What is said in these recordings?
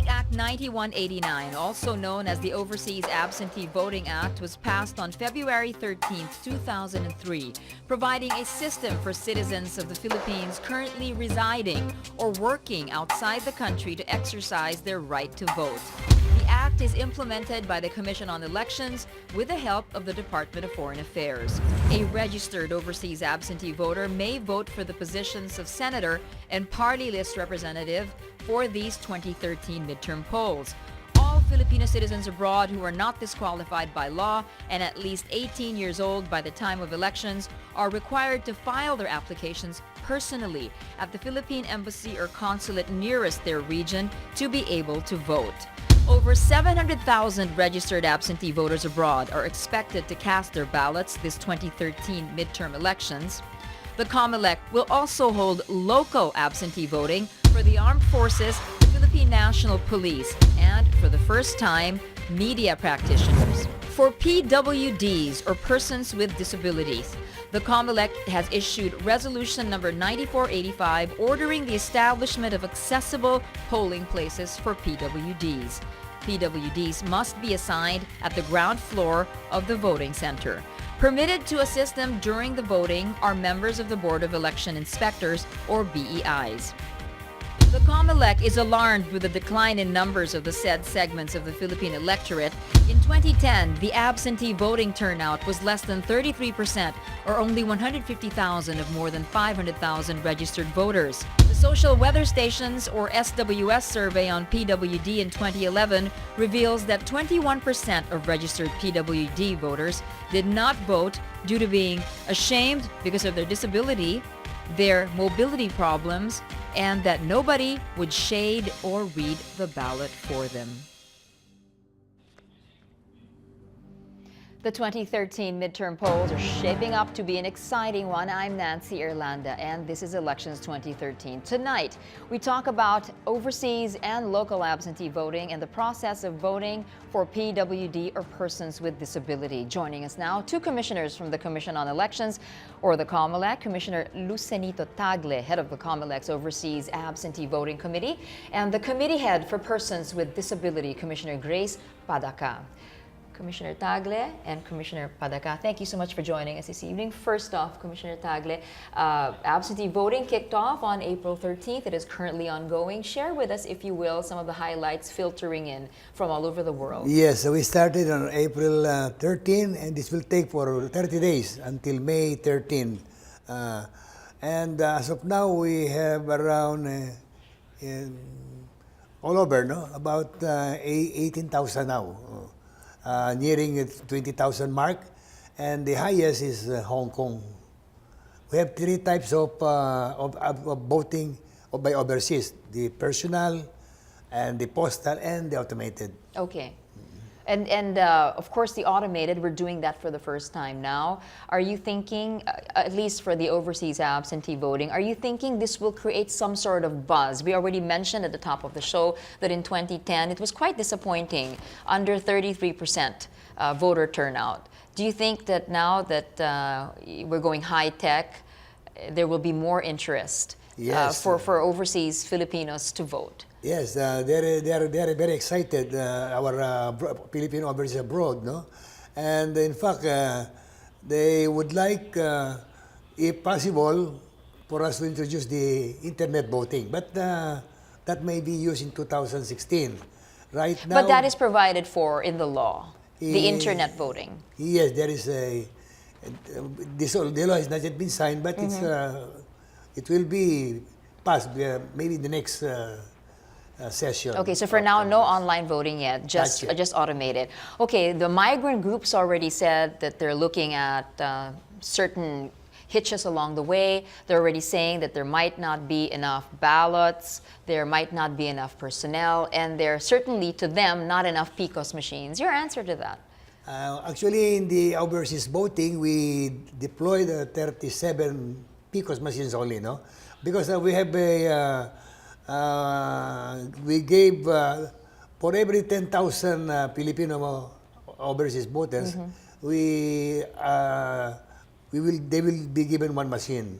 Republic Act 9189, also known as the Overseas Absentee Voting Act, was passed on February 13, 2003, providing a system for citizens of the Philippines currently residing or working outside the country to exercise their right to vote. The act is implemented by the Commission on Elections with the help of the Department of Foreign Affairs. A registered overseas absentee voter may vote for the positions of senator and party list representative for these 2013 midterm polls. All Filipino citizens abroad who are not disqualified by law and at least 18 years old by the time of elections are required to file their applications personally at the Philippine Embassy or consulate nearest their region to be able to vote. Over 700,000 registered absentee voters abroad are expected to cast their ballots this 2013 midterm elections. The COMELEC will also hold local absentee voting for the armed forces, the Philippine National Police, and for the first time, media practitioners. For PWDs or persons with disabilities, the COMELEC has issued Resolution number 9485 ordering the establishment of accessible polling places for PWDs. PWDs must be assigned at the ground floor of the voting center. Permitted to assist them during the voting are members of the Board of Election Inspectors or BEIs. The COMELEC is alarmed with the decline in numbers of the said segments of the Philippine electorate. In 2010, the absentee voting turnout was less than 33%, or only 150,000 of more than 500,000 registered voters. The Social Weather Stations or SWS survey on PWD in 2011 reveals that 21% of registered PWD voters did not vote due to being ashamed because of their disability, their mobility problems, and that nobody would shade or read the ballot for them. The 2013 midterm polls are shaping up to be an exciting one. I'm Nancy Irlanda, and this is Elections 2013. Tonight, we talk about overseas and local absentee voting and the process of voting for PWD or persons with disability. Joining us now, two commissioners from the Commission on Elections, or the COMELEC, Commissioner Lucenito Tagle, head of the COMELEC's Overseas Absentee Voting Committee, and the committee head for persons with disability, Commissioner Grace Padaca. Commissioner Tagle and Commissioner Padaca, thank you so much for joining us this evening. First off, Commissioner Tagle, absentee voting kicked off on April 13th. It is currently ongoing. Share with us, if you will, some of the highlights filtering in from all over the world. Yes, so we started on April 13, and this will take for 30 days until May 13. And as of now, we have around, all over, no? About 18,000 now. Nearing the 20,000 mark, and the highest is Hong Kong. We have three types of voting by overseas: the personal, and the postal, and the automated. Okay. And of course, the automated, we're doing that for the first time now. Are you thinking, at least for the overseas absentee voting, are you thinking this will create some sort of buzz? We already mentioned at the top of the show that in 2010, it was quite disappointing, under 33% voter turnout. Do you think that now that we're going high-tech, there will be more interest for overseas Filipinos to vote? Yes, they are very excited, our Filipino overseas abroad, no? And in fact, they would like, if possible, for us to introduce the internet voting. But that may be used in 2016. Right now. But that is provided for in the law, the internet voting. Yes, there is the law has not yet been signed, but it will be passed maybe in the next session. Okay, so for now, no online voting yet, just automated. Okay, the migrant groups already said that they're looking at certain hitches along the way. They're already saying that there might not be enough ballots, there might not be enough personnel, and there certainly, to them, not enough PCOS machines. Your answer to that? Actually, in the overseas voting, we deployed 37 PCOS machines only, no? Because we have a we gave for every 10,000 Filipino overseas voters, they will be given one machine.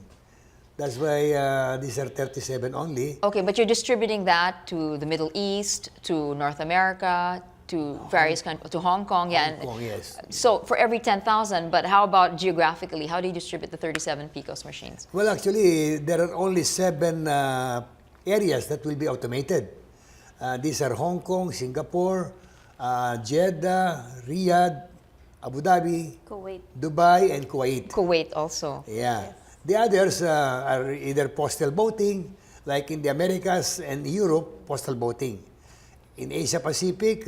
That's why these are 37 only. Okay, but you're distributing that to the Middle East, to North America, to various countries, to Hong Kong, yeah. Hong Kong, yes. So for every 10,000, but how about geographically? How do you distribute the 37 PCOS machines? Well, actually, there are only 7 areas that will be automated. These are Hong Kong, Singapore, Jeddah, Riyadh, Abu Dhabi, Kuwait. Dubai, and Kuwait. Kuwait also. Yeah. The others are either postal voting, like in the Americas and Europe, postal voting. In Asia Pacific,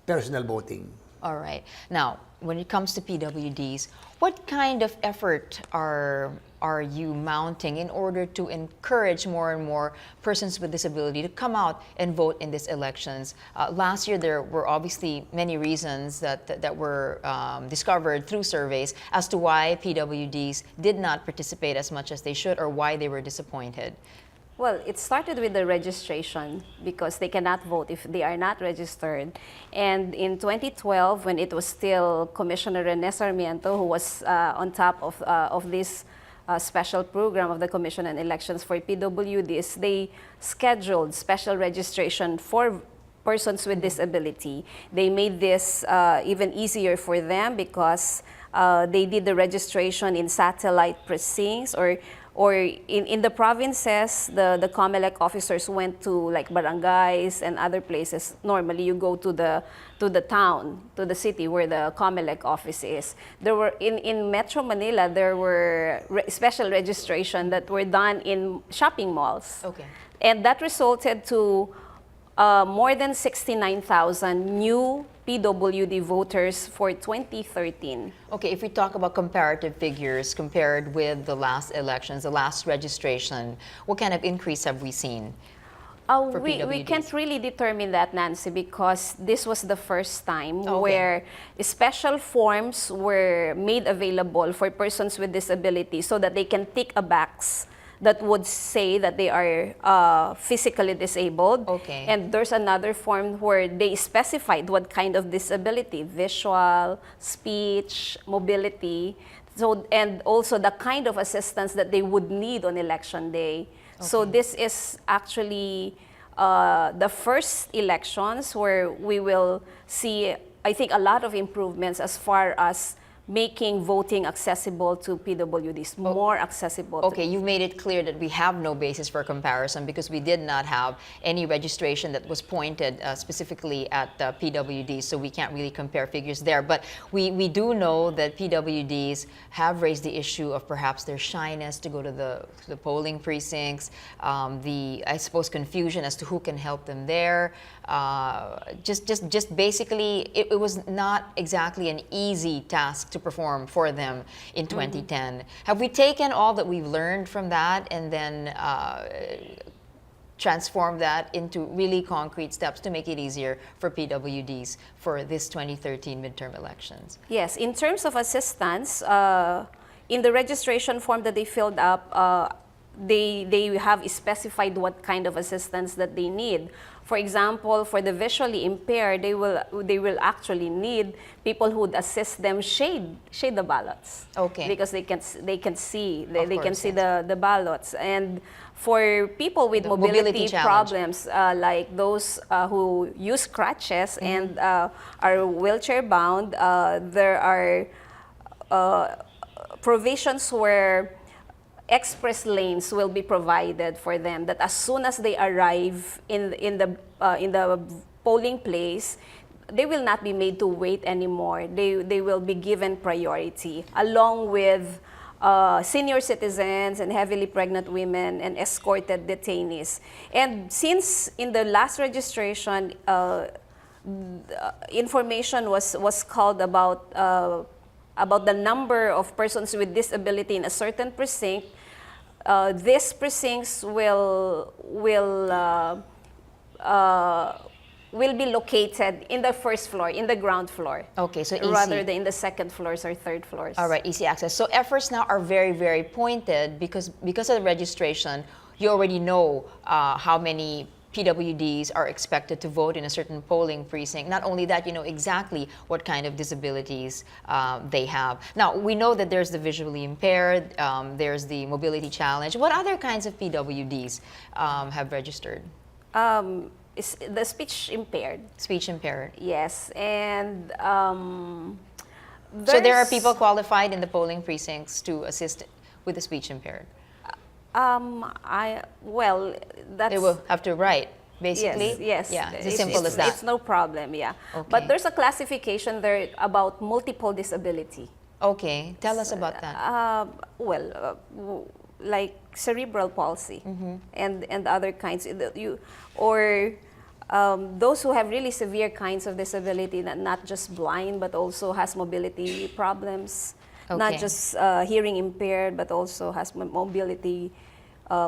personal voting. All right. Now, when it comes to PWDs, what kind of effort are you mounting in order to encourage more and more persons with disability to come out and vote in these elections? Last year, there were obviously many reasons that were discovered through surveys as to why PWDs did not participate as much as they should or why they were disappointed. Well, it started with the registration because they cannot vote if they are not registered. And in 2012, when it was still Commissioner Rene Sarmiento who was on top of this special program of the Commission on Elections for PWDs, they scheduled special registration for persons with disability. They made this even easier for them because they did the registration in satellite precincts or in the provinces, the COMELEC officers went to like barangays and other places. Normally, you go to the town, to the city where the COMELEC office is. There were in Metro Manila, there were special registration that were done in shopping malls. Okay. And that resulted to more than 69,000 new PWD voters for 2013. Okay, if we talk about comparative figures compared with the last elections, the last registration, what kind of increase have we seen? For We PWDs? can't really determine that, Nancy, because this was the first time Okay. where special forms were made available for persons with disability so that they can tick a box that would say that they are physically disabled. Okay. And there's another form where they specified what kind of disability, visual, speech, mobility, so, and also the kind of assistance that they would need on election day. So this is actually the first elections where we will see, I think, a lot of improvements as far as making voting accessible to PWDs, more accessible. Okay, you made it clear that we have no basis for comparison because we did not have any registration that was pointed specifically at PWDs, so we can't really compare figures there. But we do know that PWDs have raised the issue of perhaps their shyness to go to the polling precincts, I suppose, confusion as to who can help them there. Just basically, it was not exactly an easy task to perform for them in 2010. Have we taken all that we've learned from that and then transformed that into really concrete steps to make it easier for PWDs for this 2013 midterm elections? Yes, in terms of assistance, in the registration form that they filled up, they have specified what kind of assistance that they need. For example, for the visually impaired, they will actually need people who would assist them shade the ballots. Okay. Because they can see Yes. the ballots. And for people with The mobility mobility challenge. problems, like those who use crutches and are wheelchair bound, there are provisions where express lanes will be provided for them, that as soon as they arrive in the polling place, they will not be made to wait anymore. They will be given priority, along with senior citizens and heavily pregnant women and escorted detainees. And since in the last registration, information was called about the number of persons with disability in a certain precinct, these precincts will be located in the first floor, in the ground floor. Okay, so easy. Rather than in the second floors or third floors. All right, easy access. So efforts now are very, very pointed because of the registration. You already know how many PWDs are expected to vote in a certain polling precinct. Not only that, you know exactly what kind of disabilities they have. Now, we know that there's the visually impaired, there's the mobility challenge. What other kinds of PWDs have registered? Is the speech impaired. Speech impaired. Yes, and So there are there's- people qualified in the polling precincts to assist with the speech impaired. Well, that's They will have to write, basically. Yes, yes. Yeah, it's as simple as that. It's no problem, yeah. Okay. But there's a classification there about multiple disability. Okay, tell us about that. Like cerebral palsy Mm-hmm. and other kinds. Those who have really severe kinds of disability, not just blind, but also has mobility problems, not Okay. just hearing impaired, but also has mobility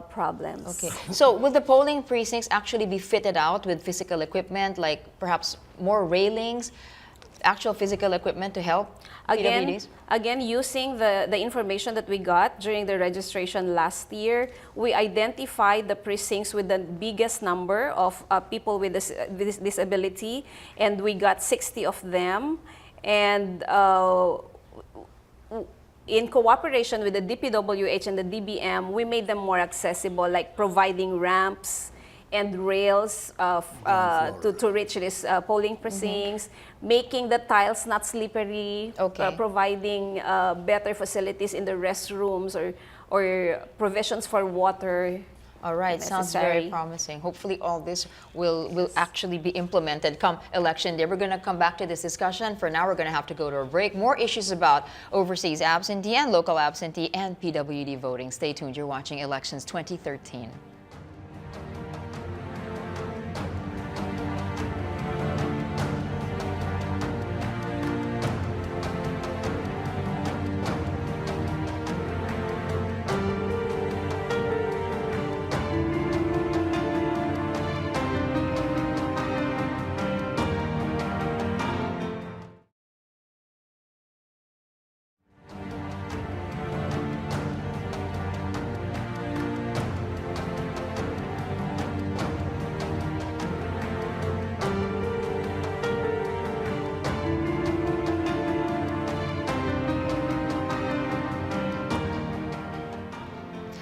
problems. Okay, so will the polling precincts actually be fitted out with physical equipment, like perhaps more railings, actual physical equipment to help PWDs? Again, using the information that we got during the registration last year, we identified the precincts with the biggest number of people with this disability, and we got 60 of them. And in cooperation with the DPWH and the DBM, we made them more accessible, like providing ramps and rails to reach these polling precincts, making the tiles not slippery, Okay. providing better facilities in the restrooms or provisions for water. All right, sounds very necessary. promising. Hopefully all this will actually be implemented come election day. We're going to come back to this discussion. For now, we're going to have to go to a break. More issues about overseas absentee and local absentee and PWD voting. Stay tuned. You're watching Elections 2013.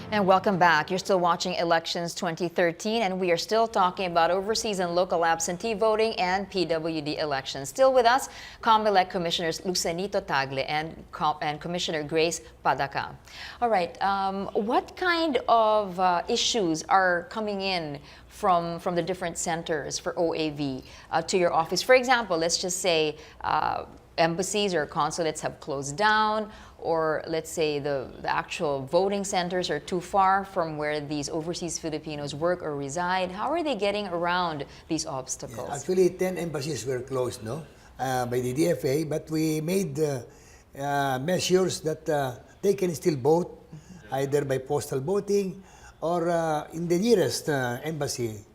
And welcome back. You're still watching Elections 2013, and we are still talking about overseas and local absentee voting and PWD elections. Still with us, COMELEC Commissioners Lucenito Tagle and Commissioner Grace Padaca. All right, what kind of issues are coming in from the different centers for OAV to your office? For example, let's just say embassies or consulates have closed down, or let's say the actual voting centers are too far from where these overseas Filipinos work or reside. How are they getting around these obstacles? Actually, 10 embassies were closed, no, by the DFA, but we made measures that they can still vote, either by postal voting or in the nearest embassy.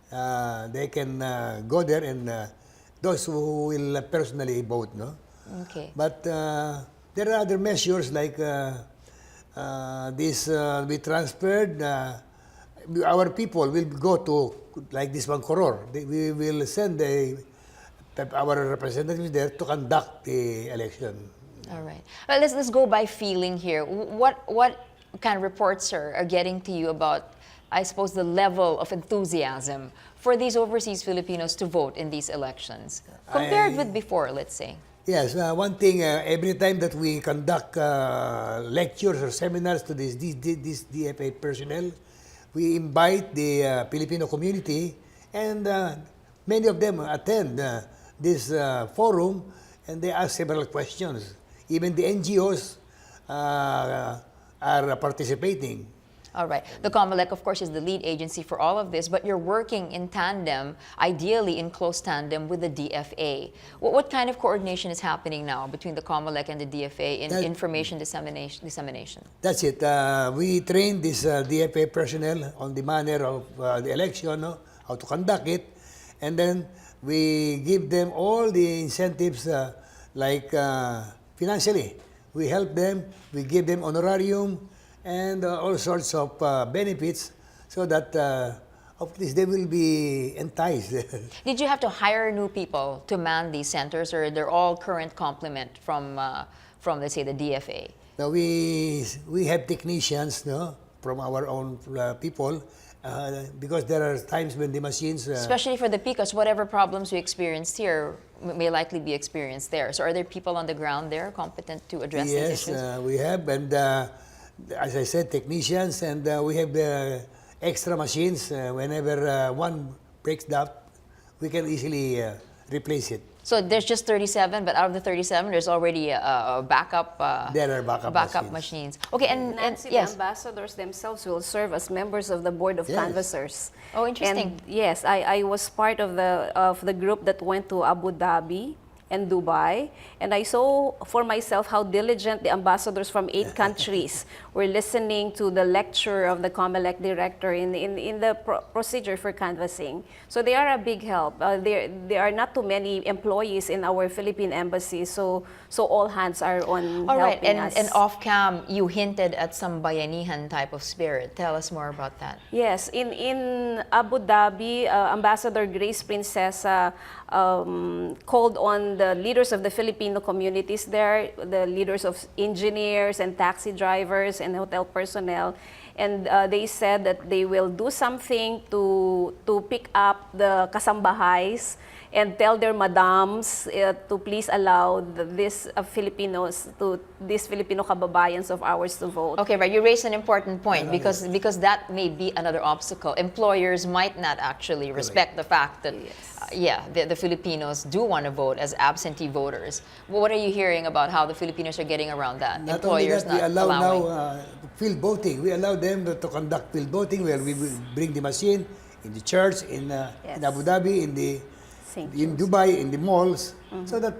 They can go there and those who will personally vote, no. Okay. But there are other measures like this. We transferred. Our people will go to like this one Koror. We will send our representatives there to conduct the election. All right. Well, let's go by feeling here. What kind of reports are getting to you about, I suppose, the level of enthusiasm for these overseas Filipinos to vote in these elections compared with before, let's say? Yes, one thing, every time that we conduct lectures or seminars to this DFA personnel, we invite the Filipino community, and many of them attend this forum, and they ask several questions. Even the NGOs are participating. All right. The COMELEC, of course, is the lead agency for all of this, but you're working in tandem, ideally in close tandem with the DFA. What kind of coordination is happening now between the COMELEC and the DFA in information dissemination? That's it. We train this DFA personnel on the manner of the election, no? How to conduct it, and then we give them all the incentives like financially. We help them, we give them honorarium, and all sorts of benefits so that of least they will be enticed. Did you have to hire new people to man these centers, or they're all current complement from let's say the DFA? Now we have technicians, no, from our own people, because there are times when the machines. Especially for the PICOs, whatever problems we experienced here may likely be experienced there. So are there people on the ground there competent to address these issues? Yes, we have, and as I said, technicians, and we have the extra machines. Whenever one breaks down, we can easily replace it. So there's just 37, but out of the 37, there's already a backup. There are backup machines. Okay, and Nancy, yes. the ambassadors themselves will serve as members of the board of Yes. canvassers. Oh, interesting. And yes, I was part of the group that went to Abu Dhabi and Dubai, and I saw for myself how diligent the ambassadors from 8 countries were listening to the lecture of the COMELEC director in the procedure for canvassing. So they are a big help. There are not too many employees in our Philippine embassy, so all hands are on All right, helping us. and off cam, you hinted at some bayanihan type of spirit. Tell us more about that. Yes, in Abu Dhabi, Ambassador Grace Princesa called on the leaders of the Filipino communities there, the leaders of engineers and taxi drivers and hotel personnel, and they said that they will do something to pick up the kasambahays and tell their madams to please allow these Filipino kababayans of ours to vote. Okay, right. You raised an important point because that may be another obstacle. Employers might not actually respect the fact that, the Filipinos do want to vote as absentee voters. Well, what are you hearing about how the Filipinos are getting around that? Not only Employers that, we not allow allowing. now field voting. We allow them to conduct field voting where we will bring the machine in the church, in Abu Dhabi, in Dubai, in the malls, so that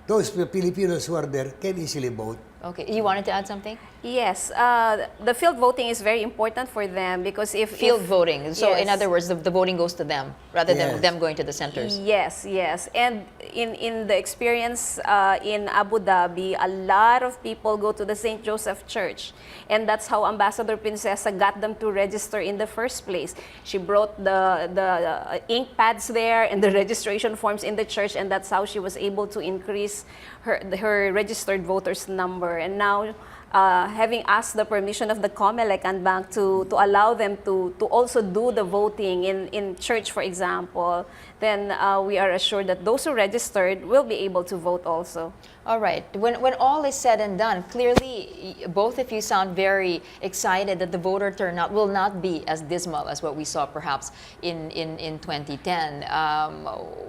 those Filipinos who are there can easily vote. Okay, you wanted to add something? Yes, the field voting is very important for them because if Field voting. So in Yes. other words, the voting goes to them rather than Yes. them going to the centers. Yes, yes. And in the experience in Abu Dhabi, a lot of people go to the St. Joseph Church. And that's how Ambassador Princesa got them to register in the first place. She brought the ink pads there and the registration forms in the church, and that's how she was able to increase her registered voters number. And now, having asked the permission of the COMELEC and Bank to allow them to also do the voting in church, for example, then we are assured that those who registered will be able to vote also. All right. When all is said and done, clearly both of you sound very excited that the voter turnout will not be as dismal as what we saw perhaps in 2010.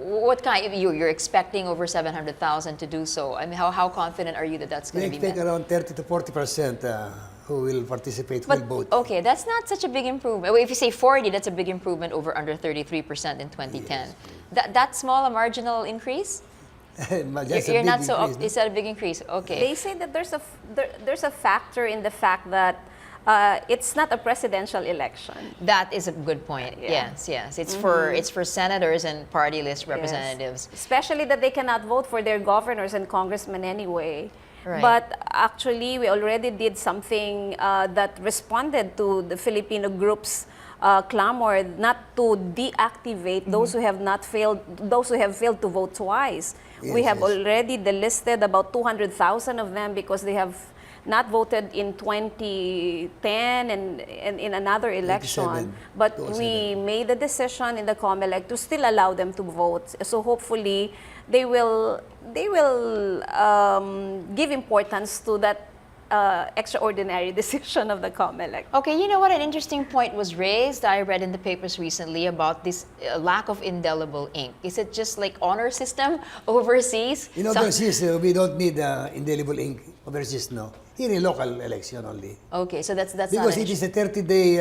What kind? You're expecting over 700,000 to do so. I mean, how confident are you that that's We going to be expect met? around 30 to 40% who will participate, will vote. Okay, that's not such a big improvement. Well, if you say 40, that's a big improvement over under 33% in 2010. That small a marginal increase? Just a You're big not so. increase, no? Is that a big increase? Okay. They say that there's a factor in the fact that it's not a presidential election. That is a good point. Yeah. Yes. It's for senators and party list representatives. Yes. Especially that they cannot vote for their governors and congressmen anyway. Right. But actually, we already did something that responded to the Filipino groups' clamor not to deactivate those who have failed to vote twice. We Yes, have yes. already delisted about 200,000 of them because they have not voted in 2010 and in another election. 27, But 2007. we made the decision in the COMELEC to still allow them to vote. So hopefully they will give importance to that extraordinary decision of the COMELEC. Okay, you know what? An interesting point was raised. I read in the papers recently about this lack of indelible ink. Is it just like honor system overseas? In overseas, we don't need indelible ink overseas, no. Here in local election only. Okay, so that's not Because an it is a 30-day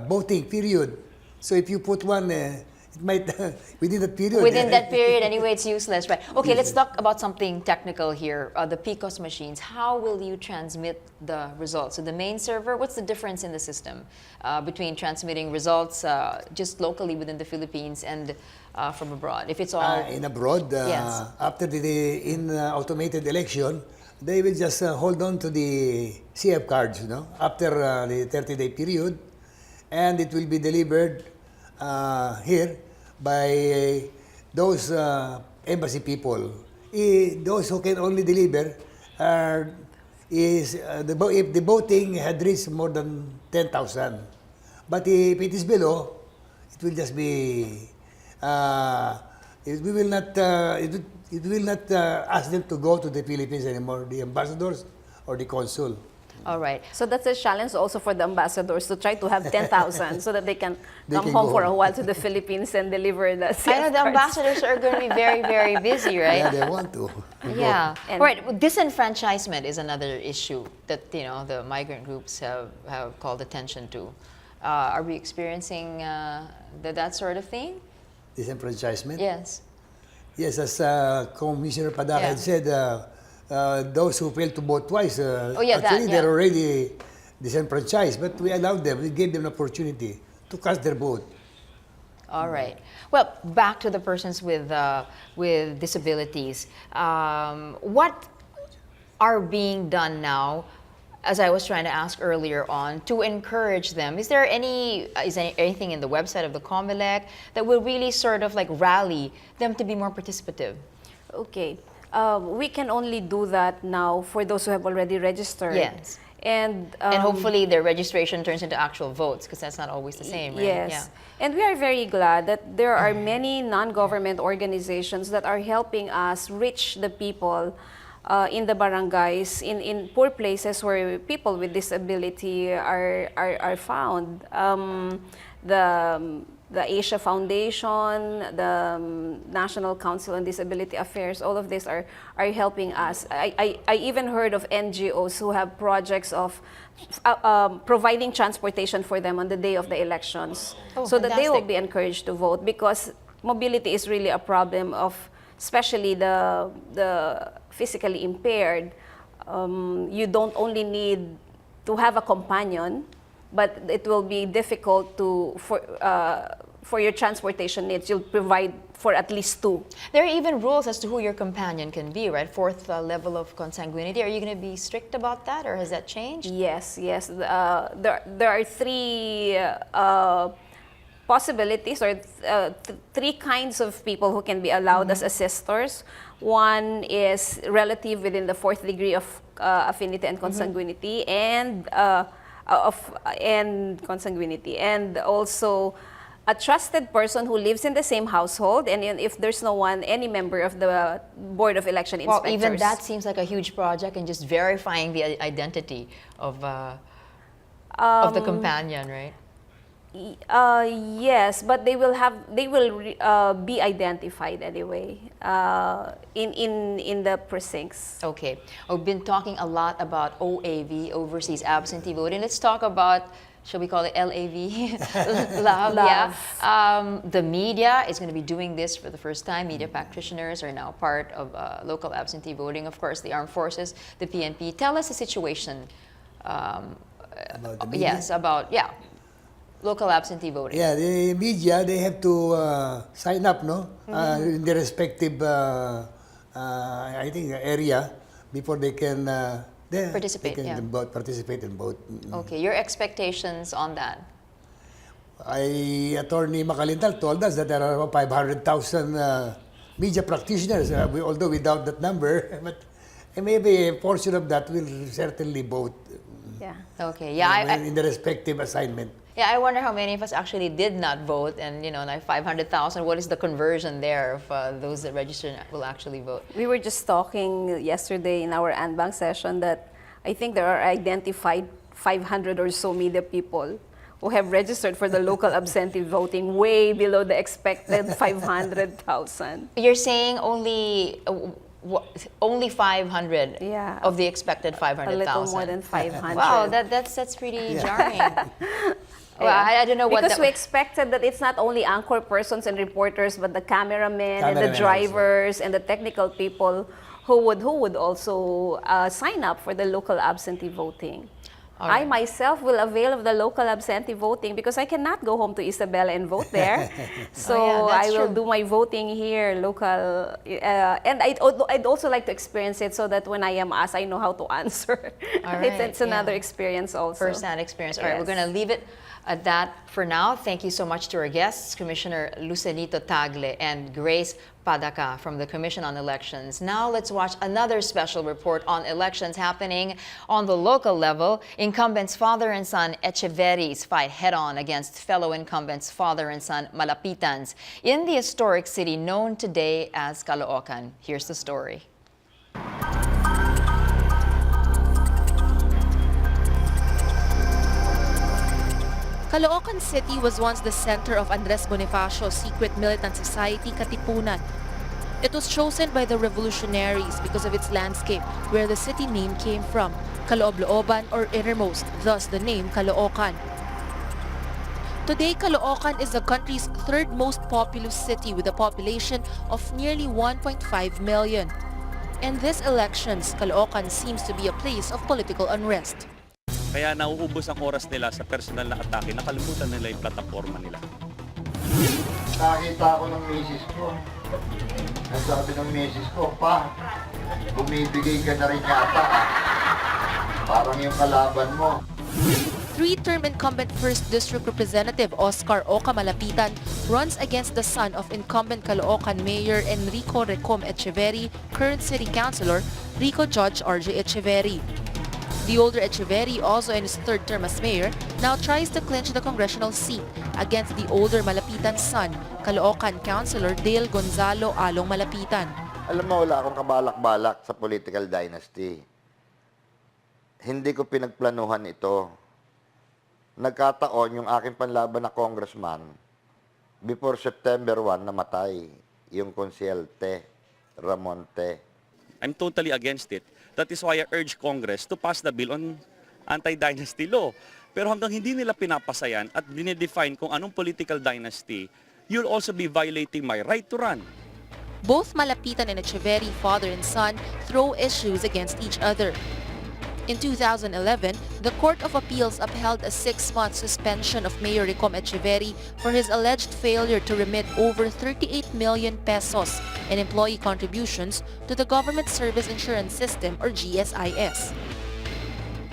voting period. So if you put one, it might, within that period. Within that period, anyway, it's useless, right? Okay, let's talk about something technical here. The PCOS machines. How will you transmit the results? So the main server, what's the difference in the system between transmitting results just locally within the Philippines and from abroad? If it's all In abroad, Yes. after the automated election, they will just hold on to the CF cards, after the 30-day period, and it will be delivered here by those embassy people. Those who can only deliver are if the voting had reached more than 10,000. But if it is below, it will just be it will not ask them to go to the Philippines anymore, the ambassadors or the consul. All right. So that's a challenge also for the ambassadors to try to have 10,000 so that they can They come can home go for a home. while to the Philippines and deliver the I know safeguards. the ambassadors are going to be very, very busy, right? Yeah, they want to. Yeah. And- All right. Disenfranchisement is another issue that the migrant groups have called attention to. Are we experiencing that sort of thing? Disenfranchisement? Yes. Yes, as Commissioner Padaka Yeah. had said, those who failed to vote twice, actually they're yeah. already disenfranchised, but we allowed them, we gave them an opportunity to cast their vote. All right. Well, back to the persons with disabilities. What are being done now, as I was trying to ask earlier on, to encourage them? Is there anything in the website of the Cablelink that will really sort of like rally them to be more participative? Okay. We can only do that now for those who have already registered. Yes. And hopefully their registration turns into actual votes, because that's not always the same, right? Yes. Yeah. And we are very glad that there are many non-government organizations that are helping us reach the people in the barangays, in poor places where people with disability are found. The Asia Foundation, the National Council on Disability Affairs, all of these are helping us. I even heard of NGOs who have projects of providing transportation for them on the day of the elections, so that they will fantastic. be encouraged to vote, because mobility is really a problem of, especially the physically impaired. You don't only need to have a companion, but it will be difficult for your transportation needs. You'll provide for at least two. There are even rules as to who your companion can be, right? Fourth level of consanguinity. Are you going to be strict about that, or has that changed? Yes. There are three possibilities, or three kinds of people who can be allowed as assistors. One is relative within the fourth degree of affinity and consanguinity, and consanguinity, and also a trusted person who lives in the same household, and if there's no one, any member of the Board of Election Well, Inspectors. even that seems like a huge project, and just verifying the identity of the companion, right? Yes, but they will be identified anyway in the precincts. Okay. We've been talking a lot about OAV, overseas absentee voting. Let's talk about, shall we call it LAV? Love, yeah. The media is going to be doing this for the first time. Media practitioners are now part of local absentee voting. Of course, the armed forces, the PNP. Tell us the situation. About the media? Yes, local absentee voting. Yeah, the media, they have to sign up, no? In their respective, I think, area before they can Participate, they can yeah. participate and vote. Okay, your expectations on that? Attorney Makalintal told us that there are about 500,000 media practitioners, although without that number, but maybe a portion of that will certainly vote Yeah. Okay, yeah. in the respective assignment. Yeah, I wonder how many of us actually did not vote, and like 500,000. What is the conversion there of those that registered will actually vote? We were just talking yesterday in our Anbang session that I think there are identified 500 or so media people who have registered for the local absentee voting, way below the expected 500,000. You're saying only 500 Yeah. of the expected 500,000. A little more than 500. Wow, that's pretty jarring. Well, Yeah. I don't know what because that we expected that it's not only anchor persons and reporters, but the cameramen and the Cameramen drivers and the technical people who would also sign up for the local absentee voting. All right. I myself will avail of the local absentee voting because I cannot go home to Isabela and vote there. So Oh, yeah, that's I will true. do my voting here, local. And I'd also like to experience it so that when I am asked, I know how to answer. All right, It's another yeah. experience also. First-hand experience. All right, we're Yes. going to leave it That for now. Thank you so much to our guests, Commissioner Lucenito Tagle and Grace Padaca from the Commission on Elections. Now let's watch another special report on elections happening on the local level. Incumbents father and son Echeverris fight head-on against fellow incumbents father and son Malapitans in the historic city known today as Caloocan. Here's the story. Caloocan City was once the center of Andres Bonifacio's secret militant society, Katipunan. It was chosen by the revolutionaries because of its landscape, where the city name came from, Kaloob-looban or innermost, thus the name Caloocan. Today, Caloocan is the country's third most populous city with a population of nearly 1.5 million. In these elections, Caloocan seems to be a place of political unrest. Kaya nauubos ang oras nila sa personal na atake, nakalimutan nila yung plataforma nila. Nakita ko ng misis ko. Ang sabi ng misis ko, pa, bumibigay ka na rin yata. Parang yung kalaban mo. Three-term incumbent 1st District Representative Oscar Oca Malapitan runs against the son of incumbent Caloocan Mayor Enrico Recom Echeverri, current City Councilor Rico Judge R.J. Echeverri. The older Echeverri, also in his third term as mayor, now tries to clinch the congressional seat against the older Malapitan's son, Caloocan Councilor Dale Gonzalo Along Malapitan. Alam mo, wala akong kabalak-balak sa political dynasty. Hindi ko pinagplanuhan ito. Nagkataon yung aking panlaban na congressman, before September 1, namatay yung konsyente Ramonte. I'm totally against it. That is why I urge Congress to pass the bill on anti-dynasty law. Pero hanggang hindi nila pinapasayan at dinedefine kung anong political dynasty, you'll also be violating my right to run. Both Malapitan and Echeverri, father and son, throw issues against each other. In 2011, the Court of Appeals upheld a 6-month suspension of Mayor Recom Echeverri for his alleged failure to remit over 38 million pesos in employee contributions to the Government Service Insurance System or GSIS.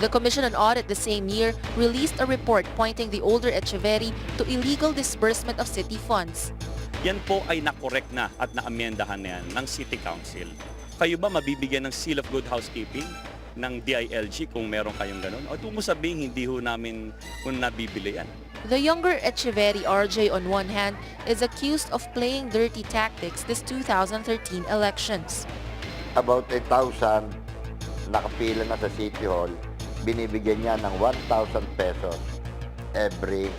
The Commission on Audit the same year released a report pointing the older Echeverri to illegal disbursement of city funds. Yan po ay nakorek na at naamyendahan na yan ng City Council. Kayo ba mabibigyan ng Seal of Good Housekeeping ng DILG kung meron kayong ganun? O kung mo sabihin, hindi ho namin kung nabibili yan. The younger Echeverri RJ on one hand is accused of playing dirty tactics this 2013 elections. About 1,000 nakapila na sa City Hall, binibigyan niya ng 1,000 pesos every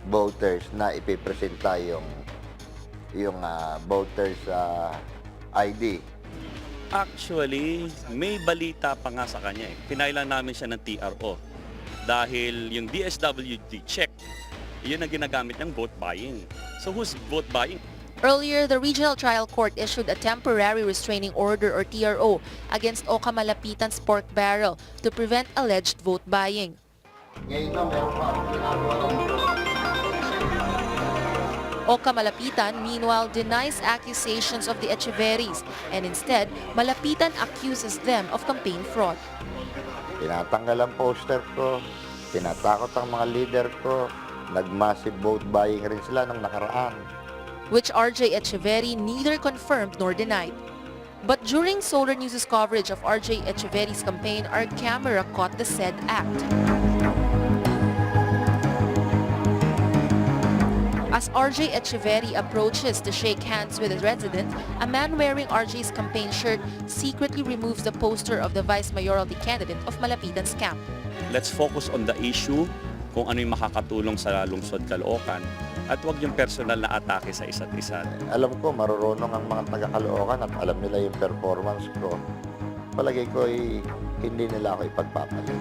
voters na ipipresenta yung voters ID. Actually, may balita pa nga sa kanya eh. Pinailan namin siya ng TRO. Dahil yung DSWD check, yun ang ginagamit ng vote buying. So who's vote buying? Earlier, the Regional Trial Court issued a temporary restraining order or TRO against Oca Malapitan's pork barrel to prevent alleged vote buying. Ngayon na meron pa akong ginagawa dito. Oca Malapitan, meanwhile, denies accusations of the Echeverris and instead, Malapitan accuses them of campaign fraud. Tinatanggal ang poster ko, tinatakot ang mga leader ko, nag-massive vote buying rin sila nung nakaraan. Which RJ Echeverri neither confirmed nor denied. But during Solar News' coverage of RJ Echeverri's campaign, our camera caught the said act. As RJ Echeverri approaches to shake hands with a resident, a man wearing RJ's campaign shirt secretly removes the poster of the vice mayoralty candidate of Malapitan's camp. Let's focus on the issue, kung ano yung makakatulong sa lungsod Caloocan, at huwag yung personal na atake sa isa't isa. Alam ko, marurunong ang mga taga-Caloocan at alam nila yung performance ko. Palagay ko hindi nila ako ipagpapalit.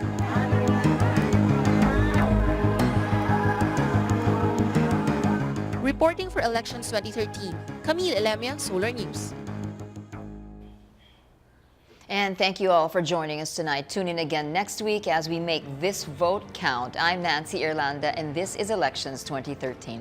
Reporting for Elections 2013, Camille Elemia, Solar News. And thank you all for joining us tonight. Tune in again next week as we make this vote count. I'm Nancy Irlanda, and this is Elections 2013.